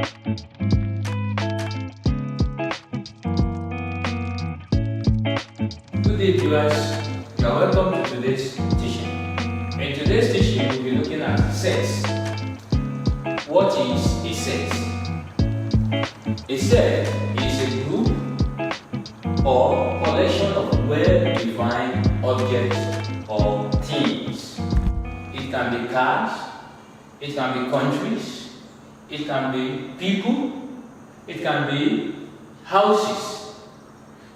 Good day, viewers. You are welcome to today's teaching. In today's teaching, we'll be looking at sets. What is a set? A set is a group or collection of well-defined objects or things. It can be cars, it can be countries, it can be people, it can be houses.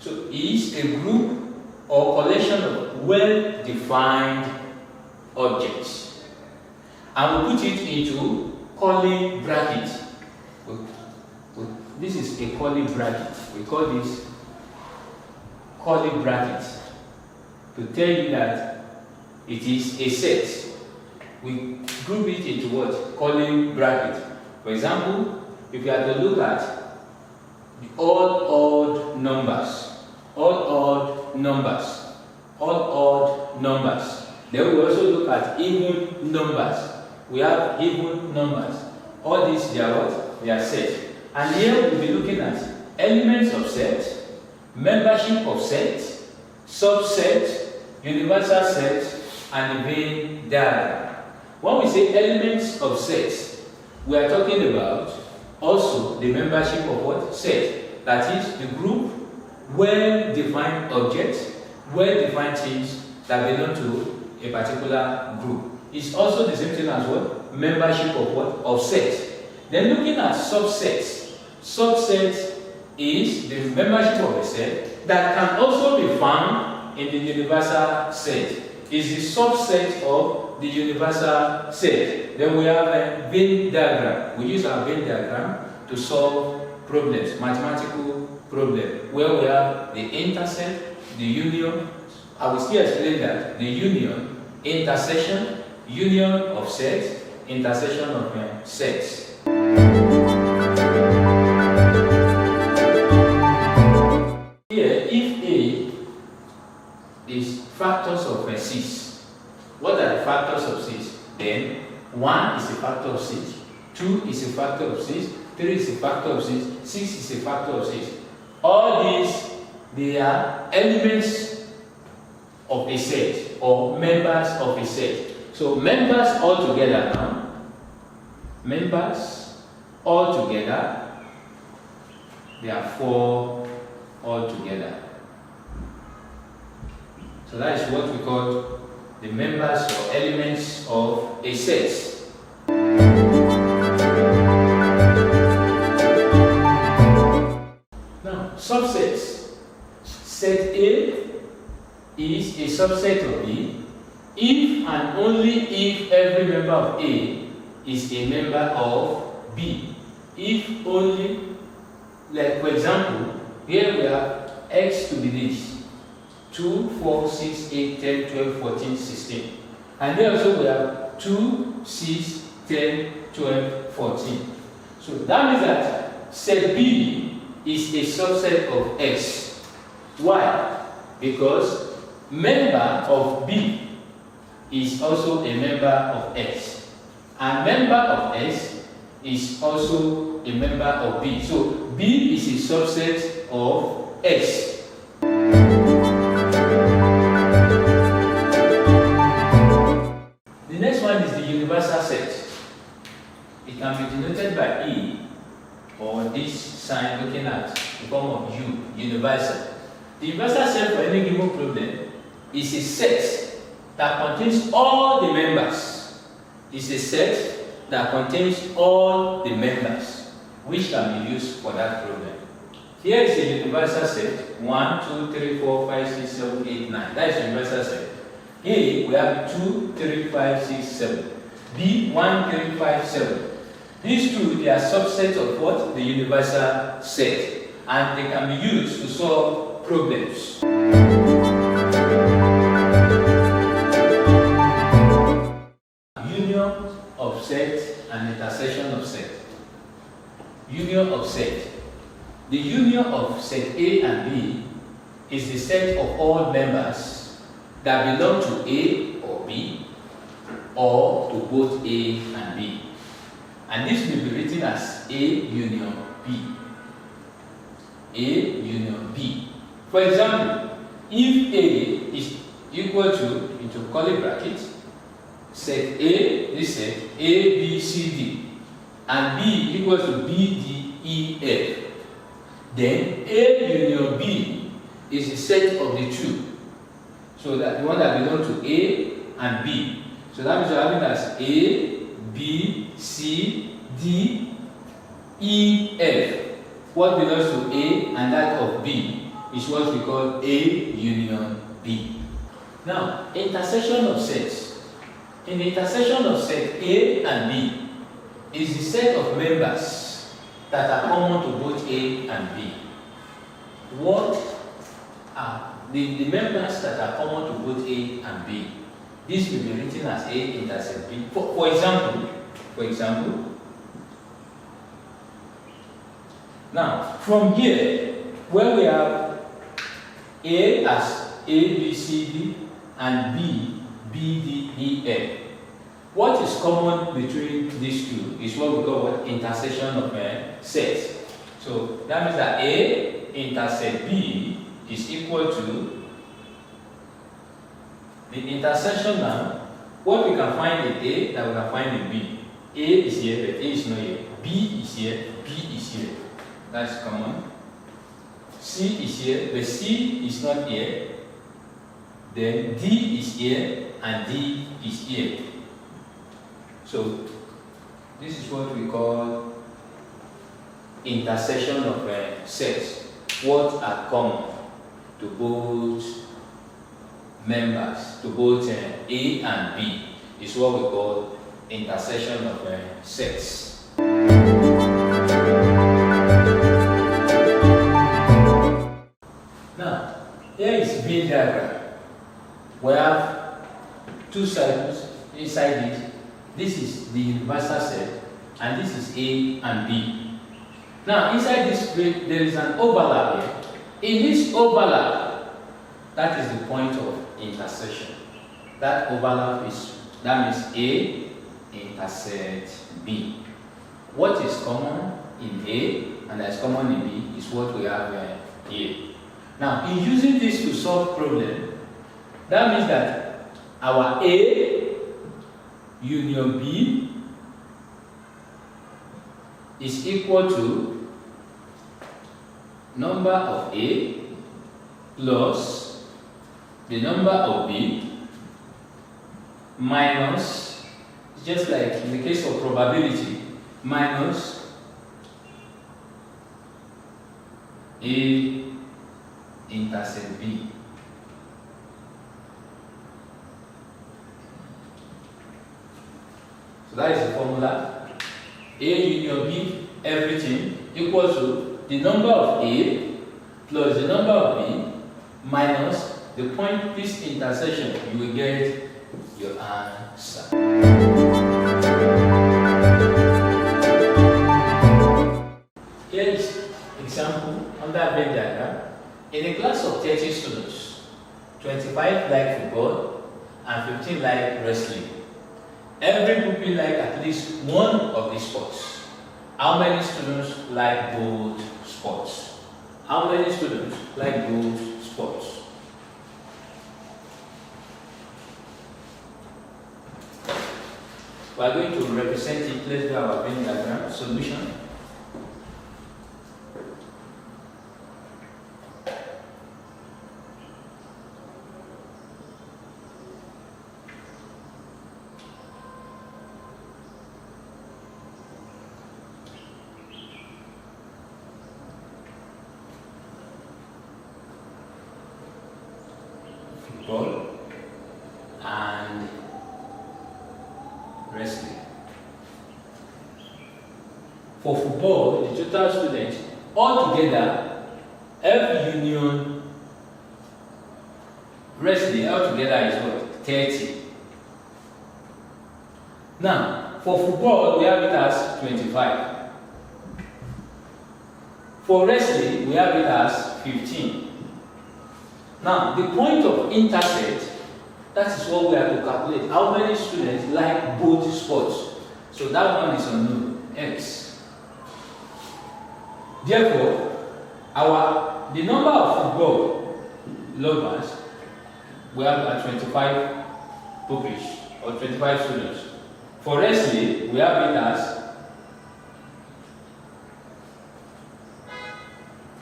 So it is a group or collection of well-defined objects. And we put it into curly bracket. This is a curly bracket. We call this curly bracket to tell you that it is a set. We group it into what? Curly bracket. For example, if you are to look at the odd numbers, odd numbers. Then we also look at even numbers. We have even numbers. All these, they are what? They are sets. And here we'll be looking at elements of sets, membership of sets, subsets, universal sets, and the Venn diagram. When we say elements of sets, we are talking about also the membership of what? Set. That is the group, well-defined objects, well-defined things that belong to a particular group. It's also the same thing as what? Membership of what? Of sets. Then looking at subsets. Subsets is the membership of a set that can also be found in the universal set. Is the subset of the universal set. Then we have a Venn diagram. We use our Venn diagram to solve problems, mathematical problems, where we have the intercept, the union. I will still explain that. The union, intersection, union of sets, intersection of sets. Here, if A is factors of 6, what are the factors of 6? Then 1 is a factor of 6, 2 is a factor of 6, 3 is a factor of 6, 6 is a factor of 6. All these, they are elements of a set or members of a set. So members all together now, members all together, there are 4 all together. So that is what we call the members or elements of a set. Now, subsets. Set A is a subset of B if and only if every member of A is a member of B. If only, like for example, here we have x to be this. 2, 4, 6, 8, 10, 12, 14, 16. And then also we have 2, 6, 10, 12, 14. So that means that set B is a subset of S. Why? Because member of B is also a member of S. And member of S is also a member of B. So B is a subset of S. The next one is the universal set. It can be denoted by E or this sign looking at the form of U, universal. The universal set for any given problem is a set that contains all the members. It's a set that contains all the members which can be used for that problem. Here is a universal set 1, 2, 3, 4, 5, 6, 7, 8, 9. That is universal set. Here we have 2, 3, 5, 6, 7. B 1, 3, 5, 7. These two, they are subsets of what? The universal set. And they can be used to solve problems. Union of set and intersection of set. Union of set. The union of set A and B is the set of all members that belong to A or B or to both A and B. And this will be written as as A union B. A union B. For example, if A is equal to, into curly brackets, set A, this set A, B, C, D, and B equals to B, D, E, F, then A union B is the set of the two. So that the one that belongs to A and B. So that means you're having as A, B, C, D, E, F. What belongs to A and that of B is what we call A union B. Now, intersection of sets. In the intersection of set A and B is the set of members that are common to both A and B. What are the members that are common to both A and B? This will be written as A intersect B. For example, now from here, where we have A as A, B, C, D, and B, B, D, E, F, what is common between these two is what we call what intersection of sets. So that means that A intersect B is equal to the intersection now. What we can find in A that we can find in B. A is here, but A is not here. B is here, B is here. That's common. C is here, but C is not here. Then D is here, and D is here. So this is what we call intersection of sets. What are common to both members, to both A and B, is what we call intersection of sets. Now, here is Venn diagram. We have two circles inside it. This is the universal set, and this is A and B. Now, inside this grid, there is an overlap here. In this overlap, that is the point of intersection. That overlap is, that means A intersect B. What is common in A and that is common in B is what we have here. Now, in using this to solve problem, that means that our A union B is equal to number of A plus the number of B minus, just like in the case of probability, minus A intersect B. So that is the formula. A union B, everything, equals to the number of A plus the number of B minus the point this intersection. You will get your answer. Here is example under Venn diagram. In a class of 30 students, 25 like football and 15 like wrestling. Every pupil like at least one of these sports. How many students like both sports? How many students like both sports? We are going to represent it. Let's do our Venn diagram solution. Football and wrestling. For football, the total students altogether, F union wrestling altogether is what? 30. Now, for football, we have it as 25. For wrestling, we have it as 15. Now, the point of intersect, that is what we have to calculate. How many students like both sports? So that one is unknown, X. Therefore, the number of football lovers, we have 25 pupils or 25 students. For wrestling, we have it as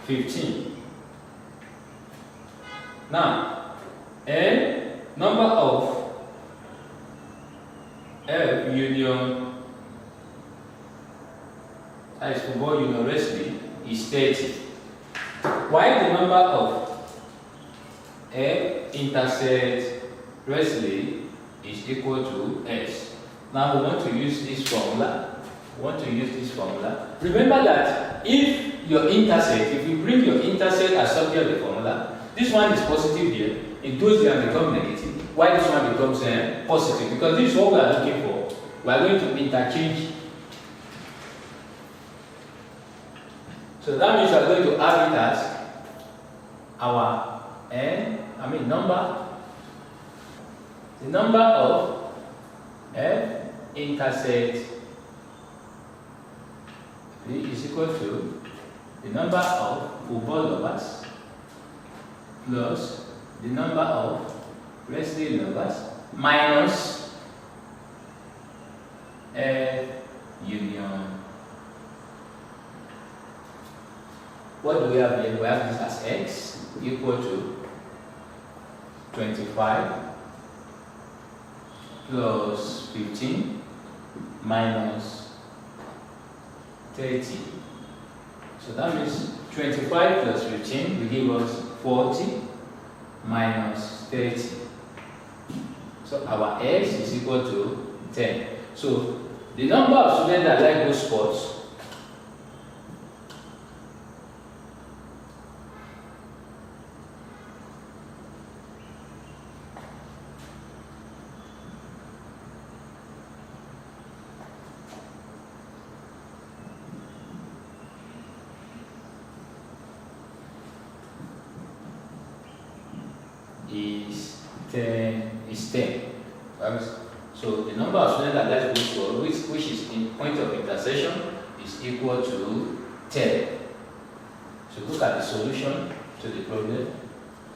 15. Now, a number of union, that is football union wrestling, is 30. While the number of intersect wrestling is equal to S. Now we want to use this formula. Remember that if your intersect, if you bring your intersect as subject of the formula, this one is positive here, it goes here and becomes negative. Why this one becomes positive? Because this is what we are looking for. We are going to interchange. So that means we are going to have it as our number, the number of intersect is equal to the number of football lovers plus the number of wrestling lovers minus union. What do we have here? We have this as x equal to 25 plus 15 minus 30. So that means 25 plus 15 will give us 40 minus 30. So our x is equal to 10. So the number of students that like those sports is 10. So the number of students that like this for which is in point of intersection is equal to 10. So look at the solution to the problem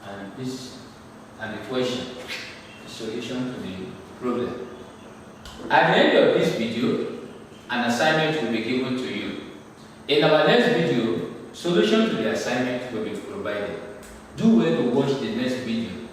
and the question, the solution to the problem. At the end of this video, an assignment will be given to you. In our next video, solution to the assignment will be provided. Do well to watch the next video.